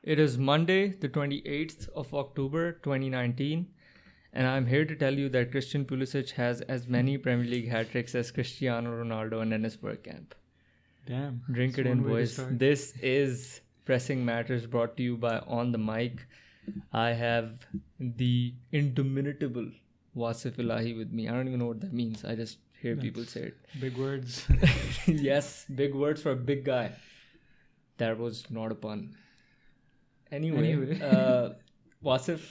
It is Monday, the 28th of October 2019, and I'm here to tell you that Christian Pulisic has as many Premier League hat-tricks as Cristiano Ronaldo and Dennis Bergkamp. Damn. Drink it in, boys. This is Pressing Matters, brought to you by On The Mic. I have the indomitable Wasif Elahi with me. I don't even know what that means. I just hear people say it. Big words. Yes, big words for a big guy. That was not a pun. Anyway. Wasif,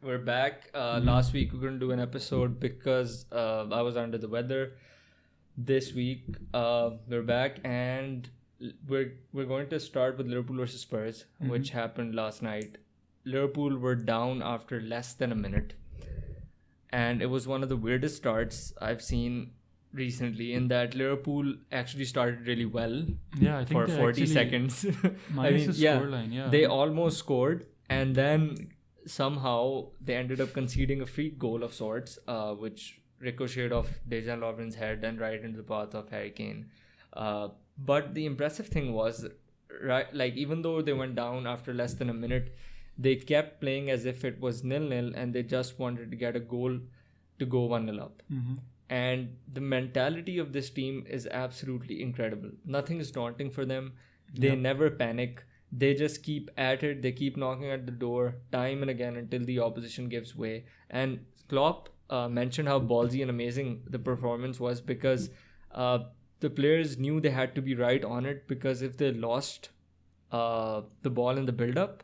we're back. Last week we couldn't do an episode because I was under the weather. This week we're back and we're going to start with Liverpool versus Spurs, which happened last night. Liverpool were down after less than a minute, and it was one of the weirdest starts I've seen recently, in that Liverpool actually started really well. Yeah, I think for 40 seconds. Scoreline, they almost scored, and then somehow they ended up conceding a free goal of sorts, which ricocheted off Dejan Lovren's head and right into the path of Harry Kane. But the impressive thing was, right, like, even though they went down after less than a minute, they kept playing as if it was 0-0 and they just wanted to get a goal to go 1-0 up. And the mentality of this team is absolutely incredible. Nothing is daunting for them. They never panic. They just keep at it. They keep knocking at the door time and again until the opposition gives way. And Klopp mentioned how ballsy and amazing the performance was, because the players knew they had to be right on it, because if they lost the ball in the build-up,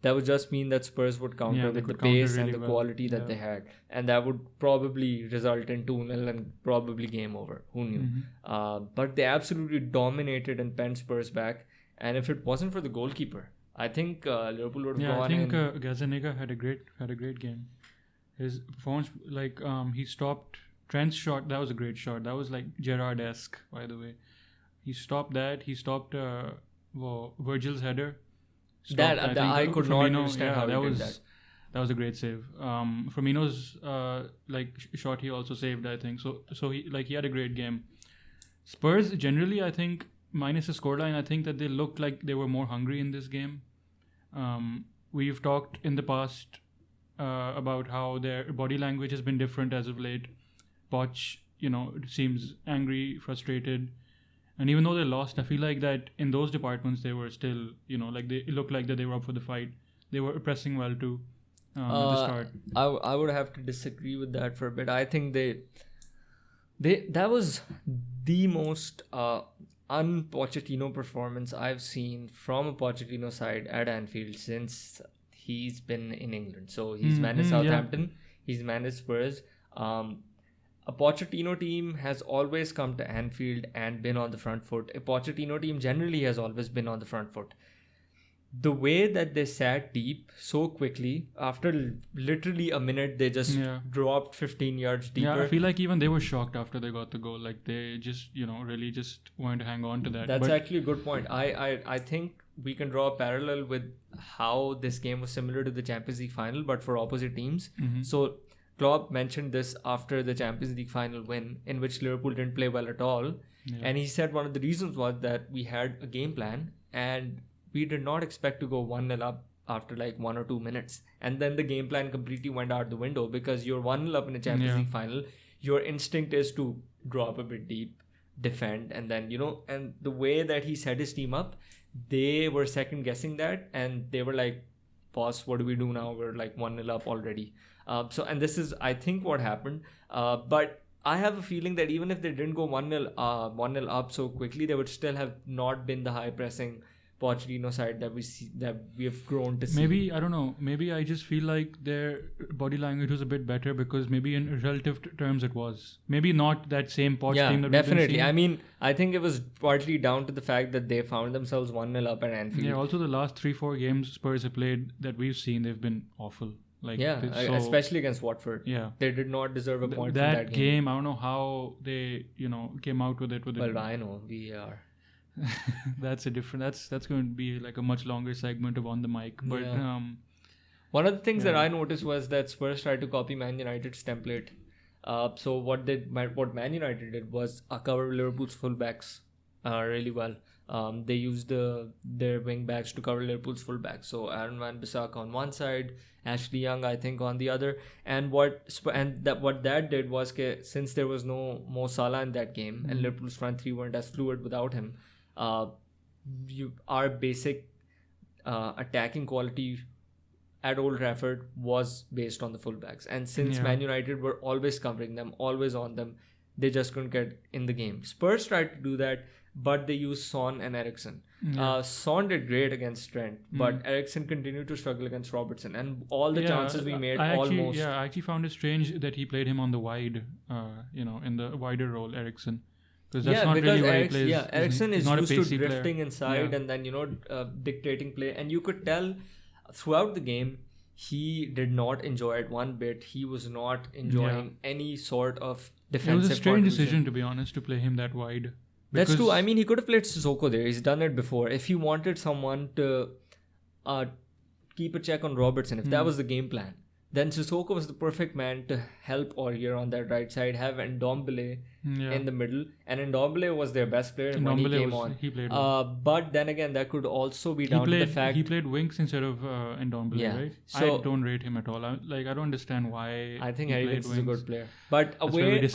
that would just mean that Spurs would counter with the pace and the quality that they had. And that would probably result in 2-0 and probably game over. Who knew? But they absolutely dominated and penned Spurs back. And if it wasn't for the goalkeeper, I think Liverpool would have gone in. I think Gazzaniga had a great game. His performance, he stopped Trent's shot. That was a great shot. That was like Gerrard-esque, by the way. He stopped that. He stopped Virgil's header. I could not understand how he did that. That was a great save. Firmino's shot he also saved, I think. So he had a great game. Spurs generally, I think, minus the scoreline, I think that they looked like they were more hungry in this game. We've talked in the past about how their body language has been different as of late. Poch, seems angry, frustrated. And even though they lost, I feel like that in those departments they were still, it looked like that they were up for the fight. They were pressing well too at the start. I would have to disagree with that for a bit. I think that was the most un-Pochettino performance I've seen from a Pochettino side at Anfield since he's been in England. So he's managed Southampton, he's managed Spurs. A Pochettino team has always come to Anfield and been on the front foot. A Pochettino team generally has always been on the front foot. The way that they sat deep so quickly, after literally a minute, they just dropped 15 yards deeper. Yeah, I feel like even they were shocked after they got the goal. Like they just, really just wanted to hang on to that. That's actually a good point. I think we can draw a parallel with how this game was similar to the Champions League final, but for opposite teams. So Klopp mentioned this after the Champions League final win, in which Liverpool didn't play well at all. And he said one of the reasons was that we had a game plan and we did not expect to go 1-0 up after like 1 or 2 minutes. And then the game plan completely went out the window, because you're 1-0 up in a Champions League final. Your instinct is to drop a bit deep, defend, and then, and the way that he set his team up, they were second guessing that, and they were like, boss, what do we do now? We're like 1-0 up already. And this is, I think, what happened. But I have a feeling that even if they didn't go 1-0 up so quickly, they would still have not been the high pressing Pochettino side that we have grown to see. Maybe, I don't know, maybe I just feel like their body language was a bit better, because maybe in relative terms it was. Maybe not that same Poch team that definitely. we've been seeing. I mean, I think it was partly down to the fact that they found themselves 1-0 up at Anfield. Yeah, also the last 3-4 games Spurs have played that we've seen, they've been awful. Especially against Watford. Yeah, they did not deserve a point from that game. I don't know how they, came out with it. Well, I know we are. That's going to be like a much longer segment of On The Mic. But one of the things that I noticed was that Spurs tried to copy Man United's template. So what Man United did was cover Liverpool's fullbacks really well. They used their wing backs to cover Liverpool's full backs. So Aaron Wan-Bissaka on one side, Ashley Young I think on the other. And what that did was since there was no Mo Salah in that game and Liverpool's front three weren't as fluid without him, our basic attacking quality at Old Trafford was based on the fullbacks. And since Man United were always covering them, always on them, they just couldn't get in the game. Spurs tried to do that, but they used Son and Eriksen. Son did great against Trent, but Eriksen continued to struggle against Robertson. And all the chances we made I actually found it strange that he played him on the wide, in the wider role, Eriksen. Because that's not really where he plays. Yeah, Eriksen is used to drifting player. Inside and then, dictating play. And you could tell throughout the game, he did not enjoy it one bit. He was not enjoying any sort of defensive. It was a strange decision, to be honest, to play him that wide. That's true. I mean, he could have played Sissoko there. He's done it before. If he wanted someone to keep a check on Robertson, if that was the game plan, then Sissoko was the perfect man to help Aurier on that right side, have Ndombele in the middle. And Ndombele was their best player when he came on. He played well. But then again, that could also be down to the fact... He played wings instead of Ndombele, right? So, I don't rate him at all. I don't understand why. I think Harry Winks is a good player. But away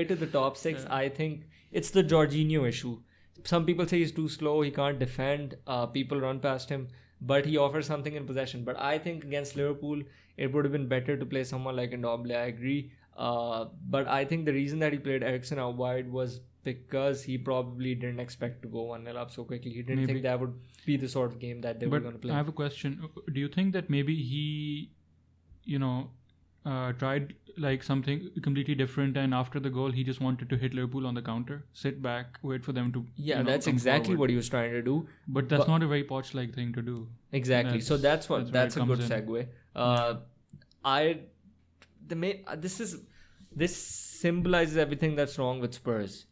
to the top six, I think it's the Jorginho issue. Some people say he's too slow, he can't defend, people run past him. But he offers something in possession. But I think against Liverpool, it would have been better to play someone like Ndombele. I agree. But I think the reason that he played Eriksen out wide was because he probably didn't expect to go 1-0 up so quickly. He didn't think that would be the sort of game that they were going to play. I have a question. Do you think that maybe he, tried like something completely different, and after the goal he just wanted to hit Liverpool on the counter, sit back, wait for them to that's exactly what he was trying to do, but that's not a very Poch-like thing to do. Exactly. So that's a good segue. This symbolizes everything that's wrong with Spurs.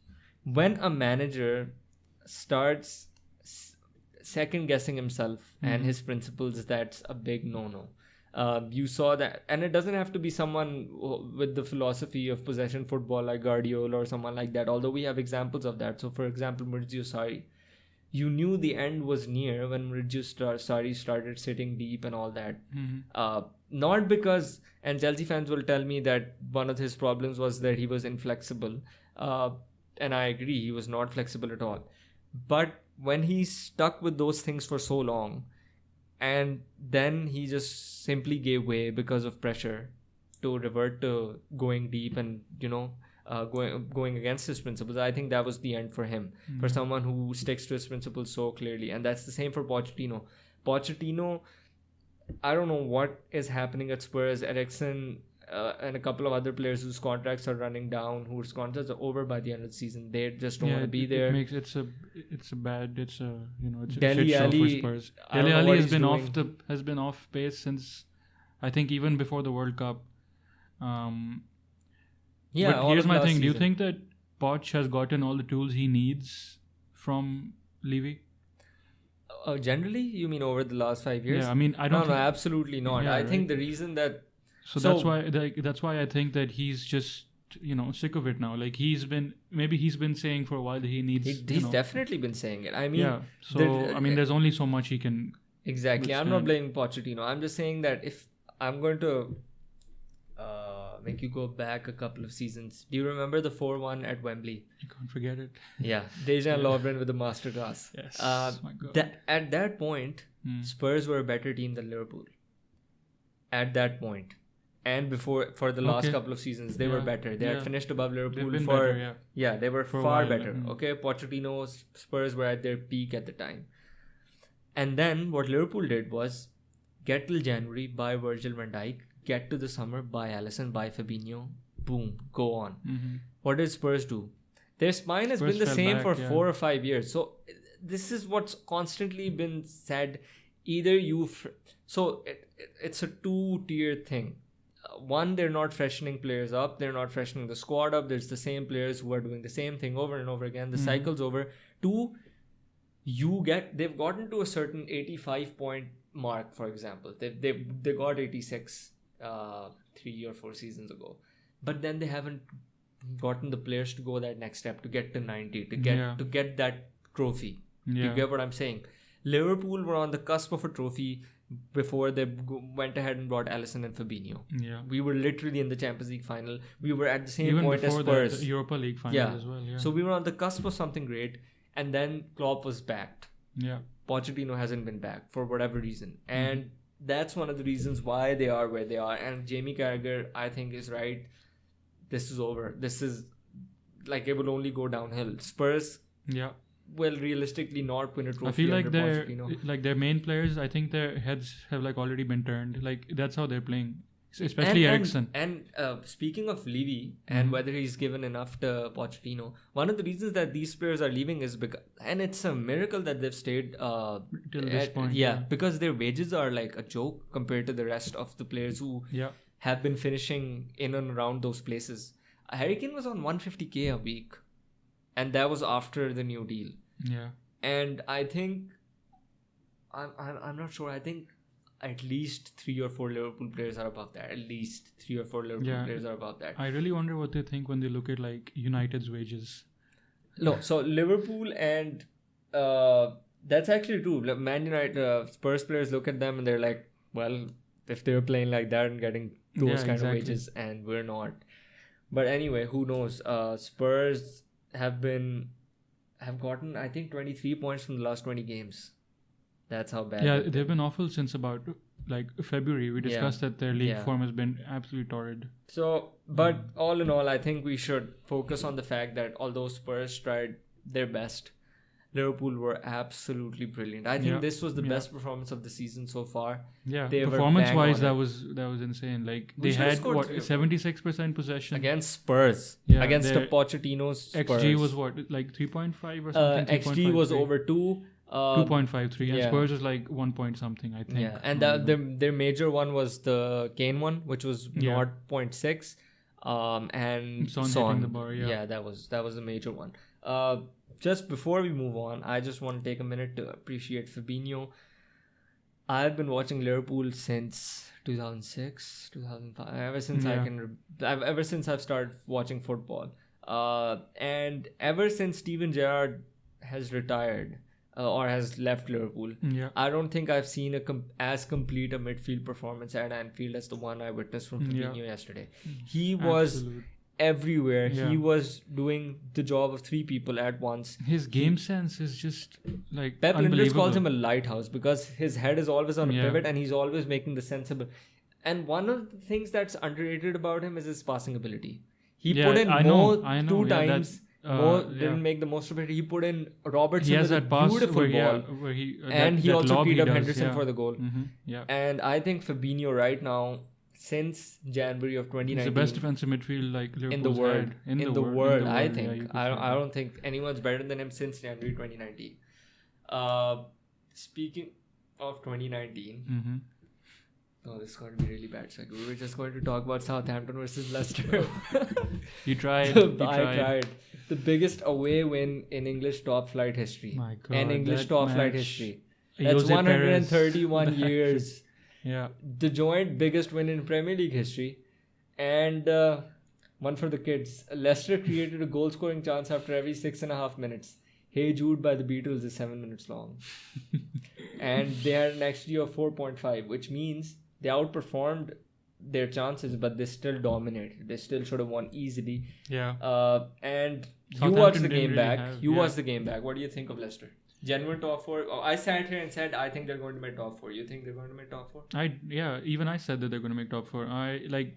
When a manager starts second guessing himself and his principles, that's a big no-no. You saw that, and it doesn't have to be someone with the philosophy of possession football like Guardiola or someone like that, although we have examples of that. So for example, Maurizio Sarri, you knew the end was near when Maurizio Sarri started sitting deep and all that. Not because, and Chelsea fans will tell me that one of his problems was that he was inflexible, and I agree, he was not flexible at all. But when he stuck with those things for so long, and then he just simply gave way because of pressure to revert to going deep and, going against his principles, I think that was the end for him, for someone who sticks to his principles so clearly. And that's the same for Pochettino. I don't know what is happening at Spurs. Eriksen and a couple of other players whose contracts are running down, whose contracts are over by the end of the season, they just don't want to be there. It's a Dele shit show for Alli, Spurs. Dele Alli has been off pace since, I think, even before the World Cup. But here's my thing. Do you think that Poch has gotten all the tools he needs from Levy? Generally, you mean over the last 5 years? Yeah, I mean, I don't. No, absolutely not. I think the reason that. So that's why I think that he's just sick of it now. Like he's been saying for a while that he needs. He's definitely been saying it. I mean, there's only so much he can. Exactly. withstand. I'm not blaming Pochettino. I'm just saying that if I'm going to make you go back a couple of seasons, do you remember the 4-1 at Wembley? You can't forget it. Yeah, Dejan Lovren with the masterclass. Yes. My God. At that point, Spurs were a better team than Liverpool. At that point. And for the last couple of seasons, they were better. They had finished above Liverpool they were far better. Okay, Pochettino's Spurs were at their peak at the time. And then what Liverpool did was get till January, buy Virgil van Dijk, get to the summer, buy Alisson, buy Fabinho, boom, go on. What did Spurs do? Their spine has been the same for 4 or 5 years. So this is what's constantly been said. Either it's a two-tier thing. One, they're not freshening players up. They're not freshening the squad up. There's the same players who are doing the same thing over and over again. The cycle's over. Two, they've gotten to a certain 85 point mark, for example. They got 86 3 or 4 seasons ago. But then they haven't gotten the players to go that next step, to get to 90, to get that trophy. Yeah. You get what I'm saying? Liverpool were on the cusp of a trophy before they went ahead and brought Alisson and Fabinho. Yeah. We were literally in the Champions League final. We were at the same Even point as before Spurs. the Europa League final as well. Yeah. So we were on the cusp of something great, and then Klopp was backed. Yeah. Pochettino hasn't been back for whatever reason, and that's one of the reasons why they are where they are. And Jamie Carragher, I think, is right. This is over. This is like it will only go downhill. Spurs will realistically not win a trophy. I feel like Pochettino. their main players, I think their heads have like already been turned. Like that's how they're playing, especially Eriksen. And speaking of Levy and whether he's given enough to Pochettino, one of the reasons that these players are leaving is because, and it's a miracle that they've stayed till this point. Yeah, because their wages are like a joke compared to the rest of the players who have been finishing in and around those places. Harry Kane was on 150k a week, and that was after the new deal. Yeah. And I think I'm not sure. I think at least 3 or 4 Liverpool players are above that. At least 3 or 4 Liverpool players are above that. I really wonder what they think when they look at like United's wages. No, so Liverpool and that's actually true. Man United, Spurs players look at them and they're like, well, if they're playing like that and getting those kind of wages, and we're not. But anyway, who knows? Spurs have gotten, I think, 23 points from the last 20 games. That's how bad. Yeah, they've been awful since about like February. We discussed that their league form has been absolutely torrid. So, but all in all, I think we should focus on the fact that although Spurs tried their best, Liverpool were absolutely brilliant. I think this was the best performance of the season so far. Yeah, performance-wise, that was insane. Like they had 76% possession against Spurs. Yeah, against the Pochettino's Spurs. XG was like 3.5 or something. XG was over 2. 2.53 and Spurs was like 1 point something, I think. Yeah, and their major one was the Kane one, which was 0.6. And Son hitting the bar. Yeah, that was the major one. Just before we move on, I just want to take a minute to appreciate Fabinho. I've been watching Liverpool since 2006, 2005. Ever since I've started watching football, and ever since Steven Gerrard has retired. Or has left Liverpool. I don't think I've seen as complete a midfield performance at Anfield as the one I witnessed from Fabinho yesterday. He was everywhere. Yeah. He was doing the job of 3 people at once. His game sense is just like Pep Linders calls him a lighthouse because his head is always on a pivot and he's always making the sensible. And one of the things that's underrated about him is his passing ability. He put in two times. Didn't make the most of it. He put in Robertson with a beautiful ball. Where he also teed up Henderson for the goal. Yeah. And I think Fabinho right now, since January of 2019, he's the best defensive midfield like Liverpool's in the world. In the world, I think. I don't think anyone's better than him since January 2019. Speaking of 2019, oh, this is going to be really bad. So we were just going to talk about Southampton versus Leicester. You tried. I tried. The biggest away win in English top flight history. My God, in English top flight history. That's 131 years. Yeah. The joint biggest win in Premier League history. And one for the kids. Leicester created a goal scoring chance after every 6.5 minutes. Hey Jude by the Beatles is 7 minutes long. And they had an XG of 4.5, which means they outperformed their chances, but they still dominated. They still should have won easily. Yeah. And you watched the game back. Watched the game back. What do you think of Leicester? Genuine top 4. I sat here and said I think they're going to make top 4. You think they're going to make top 4? Even I said that they're going to make top 4.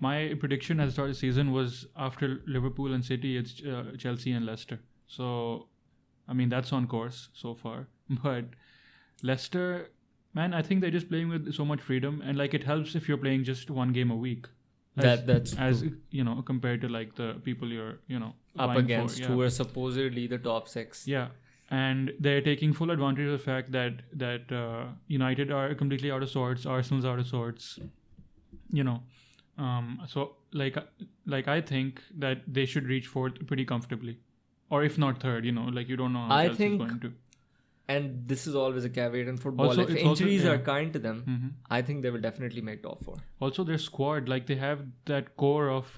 My prediction at the start of the season was after Liverpool and City, it's Chelsea and Leicester. So, I mean that's on course so far. But Leicester. Man, I think they're just playing with so much freedom, and like it helps if you're playing just one game a week. That's true. Compared to like the people you're up against who are supposedly the top 6. Yeah, and they're taking full advantage of the fact that United are completely out of sorts, Arsenal's out of sorts. So like I think that they should reach 4th pretty comfortably, or if not 3rd. Like you don't know how Chelsea's going to. And this is always a caveat in football. Also, if it's injuries also- are yeah. kind to them, Mhm. I think they will definitely make top 4. Also, their squad, like they have that core of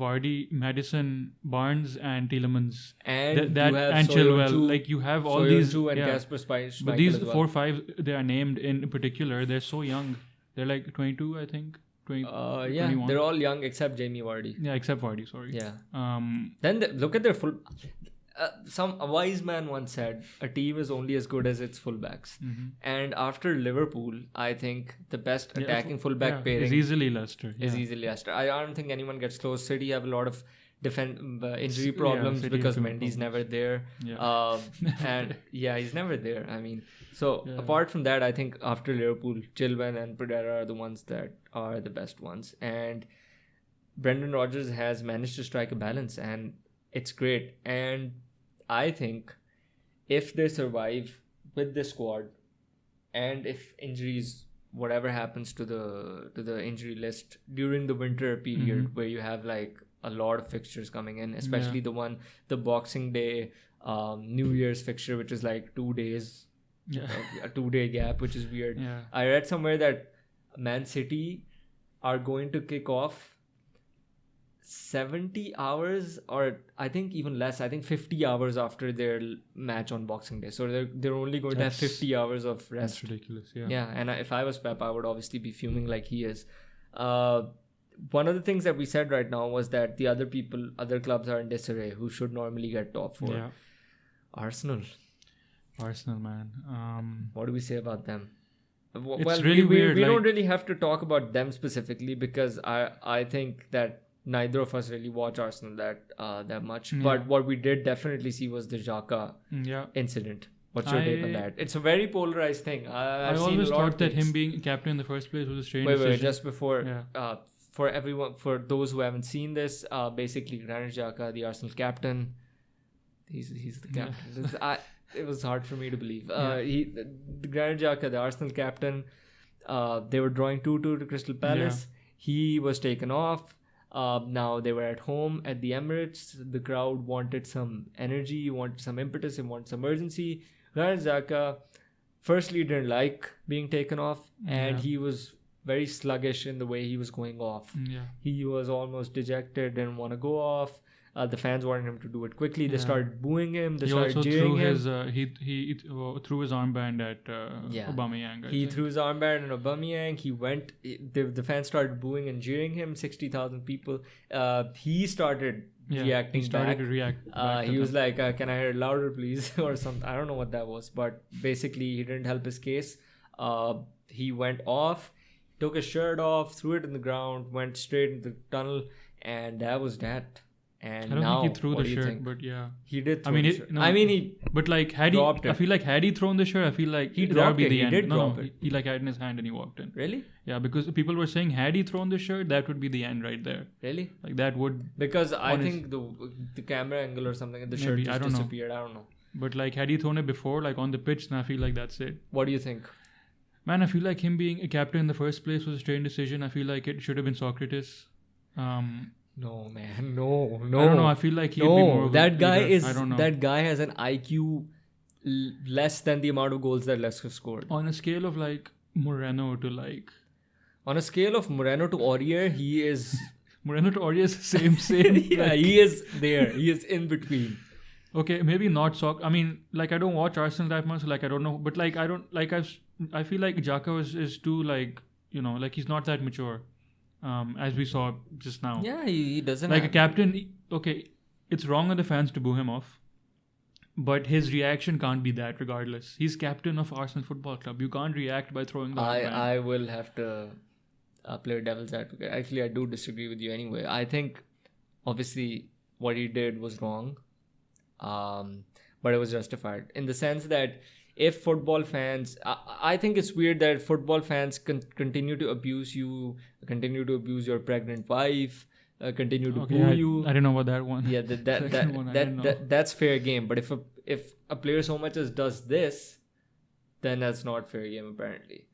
Vardy, Madison, Barnes, and Tielemans. And That you have and Chilwell. Soyuncu, Like you have all these. and Yeah. Kasper Schmeichel But these as well. 4-5 they are named in particular. They're so young. They're like 22, I think. 20, Yeah, 21. they're all young except Jamie Vardy. Yeah, except Vardy. Sorry. Yeah. Um. Then look at their full. A wise man once said, "A team is only as good as its fullbacks." Mhm. And after Liverpool, I think the best Yeah, attacking fullback pairing is easily Leicester. is Yeah. easily Leicester. I don't think anyone gets close. City have a lot of injury problems City because have Mendy's problems. never there. Yeah. And yeah, he's never there. I mean, so Yeah. apart from that, I think after Liverpool, Chilwell and Pereira are the ones that are the best ones. And Brendan Rodgers has managed to strike a balance, and it's great. And I think if they survive with the squad, and if injuries, whatever happens to the injury list during the winter period, Mhm. where you have like a lot of fixtures coming in, especially the Boxing Day, New Year's fixture, which is like 2 days, Yeah. a 2-day gap, which is weird. Yeah. I read somewhere that Man City are going to kick off 70 hours, or I think even less. I think 50 hours after their match on Boxing Day. So they're only going to have That's- 50 hours of rest. That's ridiculous. Yeah. Yeah, and if I was Pep, I would obviously be fuming like he is. One of the things that we said right now was that the other clubs are in disarray who should normally get top 4. Yeah. Arsenal, Man. what do we say about them? It's really weird, We like- don't really have to talk about them specifically because I think that neither of us really watch Arsenal that much. Yeah. But what we did definitely see was the Xhaka Yeah. incident. What's your take on that? It's a very polarized thing. I I've seen always a lot thought of that takes. him being captain in the first place was a strange Wait, decision. just before, Yeah. for everyone, for those who haven't seen this, basically Granit Xhaka, the Arsenal captain, he's the Yeah. captain. It was hard for me to believe. Yeah. The Granit Xhaka, the Arsenal captain, they were drawing 2-2 to Crystal Palace. He was taken off. Now they were at home at the Emirates. The crowd wanted some energy, wanted some impetus, and wanted some urgency. Granit Xhaka, firstly, didn't like being taken off, and Yeah. he was very sluggish in the way he was going off. Yeah. He was almost dejected, didn't want to go off. The fans wanted him to do it quickly. They Yeah. started booing him. They He started also jeering threw him. his he threw his armband at Yeah. Aubameyang. I He think. threw his armband and Aubameyang. He went. The fans started booing and jeering him. 60,000 people. He started reacting He started back. to react. back He to was them. like, "Can I hear it louder, please?" or something. I don't know what that was, but basically he didn't help his case. He went off, took his shirt off, threw it in the ground, went straight into the tunnel, and that was that. And I don't now, think he threw what the do you shirt, think? but yeah. He did. I Throw mean, the it- shirt. no, I mean, he But like, had he, dropped it. I feel like had he thrown the shirt, I feel like He that would dropped be it. the He end. did No, drop no, it. he like had in his hand and he walked in. really, Yeah, because people were saying had he thrown the shirt, that would be the end right there. really. Like that would. Because I Honest- think the camera angle or something, the shirt Maybe, just I don't know. disappeared. I don't know. But like, had he thrown it before, like on the pitch, then I feel like that's it. What do you think? Man, I feel like him being a captain in the first place was a strange decision. I feel like it should have been Socrates. No, man. No. I don't know. I feel like he'd be more No, of that a guy leader. is. I don't know. That guy has an IQ less than the amount of goals that Leicester scored. On a scale of like Moreno to like On a scale of Moreno to Aurier, he is. Moreno to Aurier is same. Yeah, like- he is there. He is in between. Okay, maybe not I mean, like I don't watch Arsenal that much, so like I don't know. But like I don't like I feel like Xhaka is too like like he's not that mature, as we saw just now. Yeah, he doesn't. Like a have, captain, okay, it's wrong on the fans to boo him off, but his reaction can't be that regardless. He's captain of Arsenal Football Club. You can't react by throwing the armband. I will have to play devil's advocate. Actually, I do disagree with you anyway. I think obviously what he did was wrong, but it was justified in the sense that if football fans, I think it's weird that football fans continue to abuse you, continue to abuse your pregnant wife, continue to Okay, boo I you. didn't know about that one. Yeah, Second one, I didn't know. that's fair game. But if a player so much as does this, then that's not fair game apparently.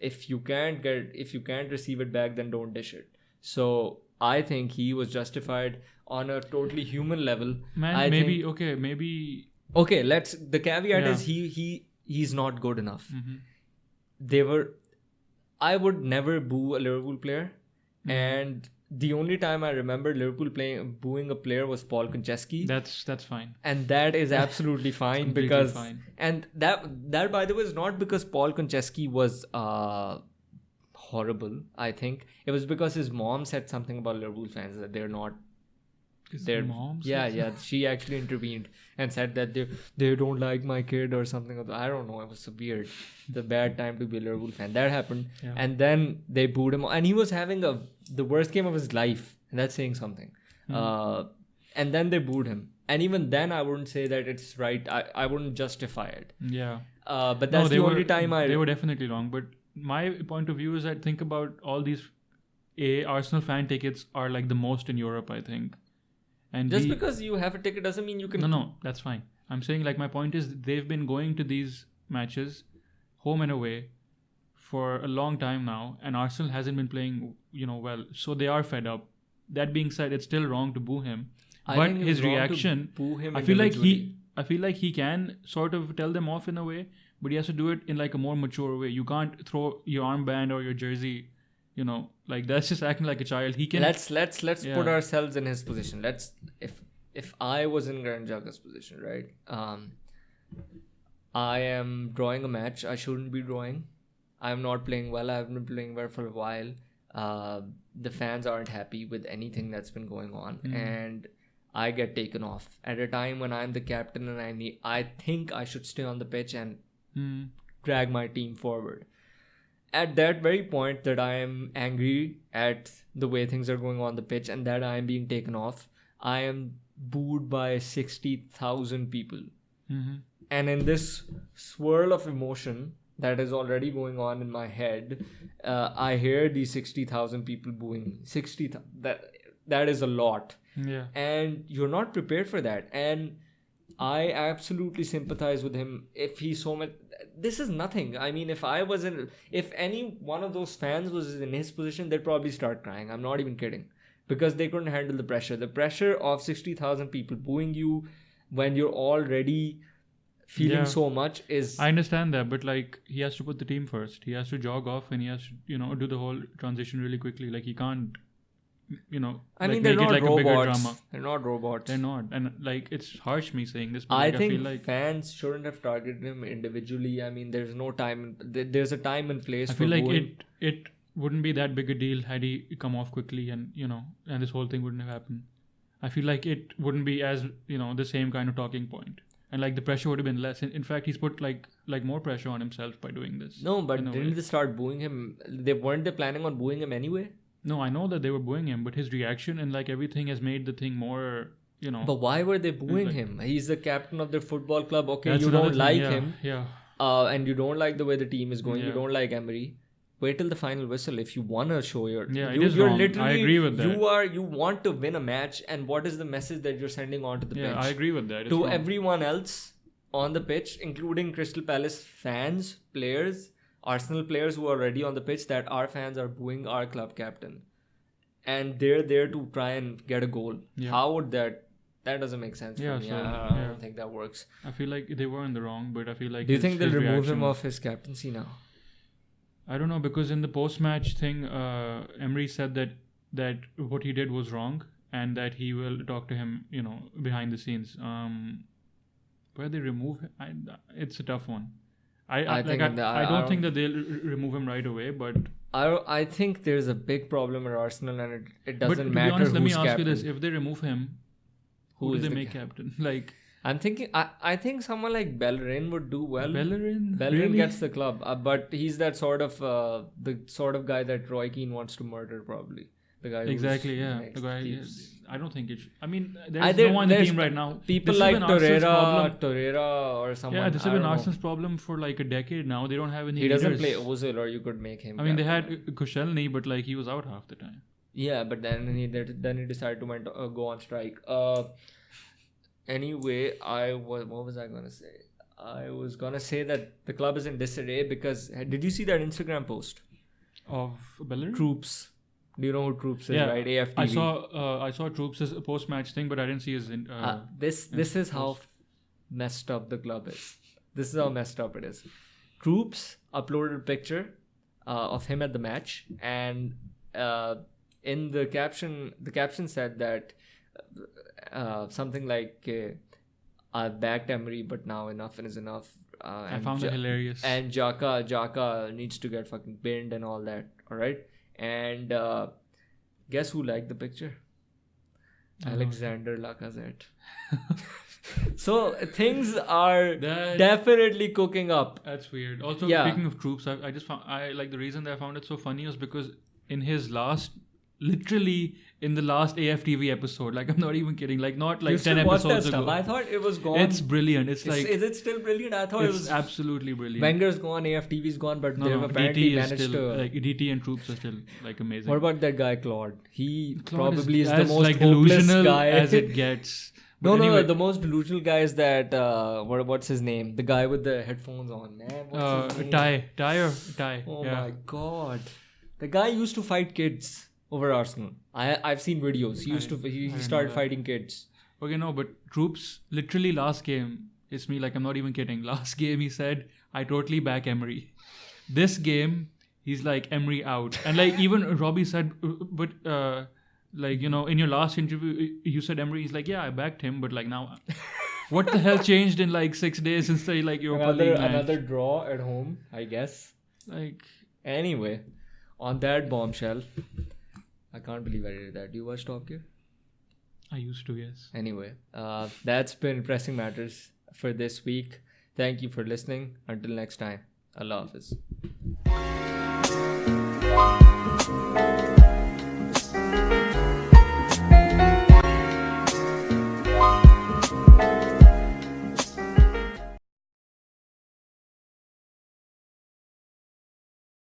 If you can't receive it back, then don't dish it. So I think he was justified on a totally human level. Man, I maybe think- okay, maybe Okay, the caveat Yeah. is he's not good enough. Mm-hmm. I would never boo a Liverpool player, Mm. and the only time I remember Liverpool booing a player was Paul Konchesky, That's fine. and that is absolutely fine completely because fine. and that by the way is not because Paul Konchesky was horrible. I think it was because his mom said something about Liverpool fans that they're not. His Their mom yeah said yeah she actually intervened and said that they don't like my kid or something. I don't know, it was so weird. The bad time to be a Liverpool fan that happened. Yeah. And then they booed him and he was having the worst game of his life, and that's saying something. And then they booed him, and even then I wouldn't say that it's right. I wouldn't justify it. Yeah. But that's the only time they were definitely wrong. But my point of view is that think about all these Arsenal fan tickets are like the most in Europe, I think. And just because you have a ticket doesn't mean you can. No, that's fine. I'm saying like my point is they've been going to these matches, home and away, for a long time now, and Arsenal hasn't been playing, well. So they are fed up. That being said, it's still wrong to boo him. But his reaction, boo him I feel like he can sort of tell them off in a way, but he has to do it in like a more mature way. You can't throw your armband or your jersey, like that's just acting like a child. He can. Let's put ourselves in his position. If I was in Granit Xhaka's position, right? I am drawing a match I shouldn't be drawing. I'm not playing well. I haven't been playing well for a while. The fans aren't happy with anything that's been going on, and I get taken off at a time when I'm the captain and I think I should stay on the pitch and drag my team forward. At that very point that I am angry at the way things are going on the pitch and that I am being taken off, I am booed by 60,000 people. And in this swirl of emotion that is already going on in my head, I hear these 60,000 people booing. 60,000, that is a lot. Yeah. And you're not prepared for that. And I absolutely sympathize with him. If he's so much, this is nothing. I mean, if any one of those fans was in his position, they'd probably start crying. I'm not even kidding, because they couldn't handle the pressure of 60,000 people booing you when you're already feeling so much. I understand that, but like he has to put the team first. He has to jog off and he has to do the whole transition really quickly. Like he can't. I mean, they're not like robots. A bigger drama. They're not robots. They're not, and like it's harsh me saying this, but I like, think I feel like fans shouldn't have targeted him individually. I mean, there's no time. There's a time and place. I feel like it wouldn't be that big a deal had he come off quickly, and and this whole thing wouldn't have happened. I feel like it wouldn't be as the same kind of talking point, and like the pressure would have been less. In fact, he's put like more pressure on himself by doing this. No, but didn't they start booing him? Weren't they planning on booing him anyway? No, I know that they were booing him, but his reaction and like everything has made the thing more, But why were they booing him? He's the captain of their football club. Okay, you don't like him. Yeah. And you don't like the way the team is going. You don't like Emery. Wait till the final whistle if you want to show your. Yeah, it is wrong. I agree with that. You want to win a match, and what is the message that you're sending on to the pitch? Yeah, I agree with that. To everyone else on the pitch, including Crystal Palace fans, players, Arsenal players who are already on the pitch, that our fans are booing our club captain. And they're there to try and get a goal. Yeah. How would that doesn't make sense for me. I don't think that works. I feel like they were in the wrong, but I feel like... Do you think they'll remove him off his captaincy now? I don't know, because in the post-match thing, Emery said that what he did was wrong and that he will talk to him, behind the scenes. Where they remove him, it's a tough one. I don't think that they'll remove him right away, but... I think there's a big problem at Arsenal, and it doesn't matter who's captain. Let me ask you this: if they remove him, who do they make captain? Like, I'm thinking, I think someone like Bellerin would do well. Bellerin really? Gets the club, but he's that sort of the sort of guy that Roy Keane wants to murder, probably. The guy exactly, yeah. The guy. I don't think it. I mean, there's no one in the team right now. People like Torreira or someone. Yeah, this has been Arsenal's problem for like a decade now. They don't have any. He doesn't play Ozil, or you could make him. I mean, they had Koscielny, but like he was out half the time. Yeah, but then he decided to go on strike. Anyway, what was I gonna say? I was gonna say that the club is in disarray because did you see that Instagram post of Bellerin? Troops. Do you know who Troops is, right? AFTV. I saw Troops' post-match thing, but I didn't see his. This is how messed up the club is. This is how messed up it is. Troops uploaded a picture of him at the match, and in the caption said that something like, "I backed Emery, but now enough is enough." I found it hilarious. And Jaka needs to get fucking binned and all that. All right, and guess who liked the picture? Alexander Lacazette. So things are definitely cooking up. That's weird. Also, speaking of Troops, I just found the reason that I found it so funny was because in his literally in the last AFTV episode, like I'm not even kidding, like not like 10 episodes ago. I thought it was gone. It's brilliant. Is it still brilliant? I thought it was absolutely brilliant. Wenger's gone, AFTV's gone, but they've apparently managed to like DT and Troops are still like amazing. What about that guy Claude? He Claude probably is the as, most like, hopeless delusional guy as it gets. But no, the most delusional guy is that what's his name? The guy with the headphones on, man. What's his name? Ty. Oh my god. The guy used to fight kids over Arsenal. I've seen videos. He started fighting kids. Okay, no, but Troops literally last game, it's me, like I'm not even kidding. Last game he said, I totally back Emery. This game, he's like Emery out. And like even Robbie said, but like, you know, in your last interview, you said Emery. He's like, yeah, I backed him, but like now, what the hell changed in like 6 days since the like Europa League match? Another draw at home, I guess. Like, anyway, on that bombshell, I can't believe I did that. Do you watch Top Gear? I used to, yes. Anyway, that's been Pressing Matters for this week. Thank you for listening. Until next time, Allah Hafiz.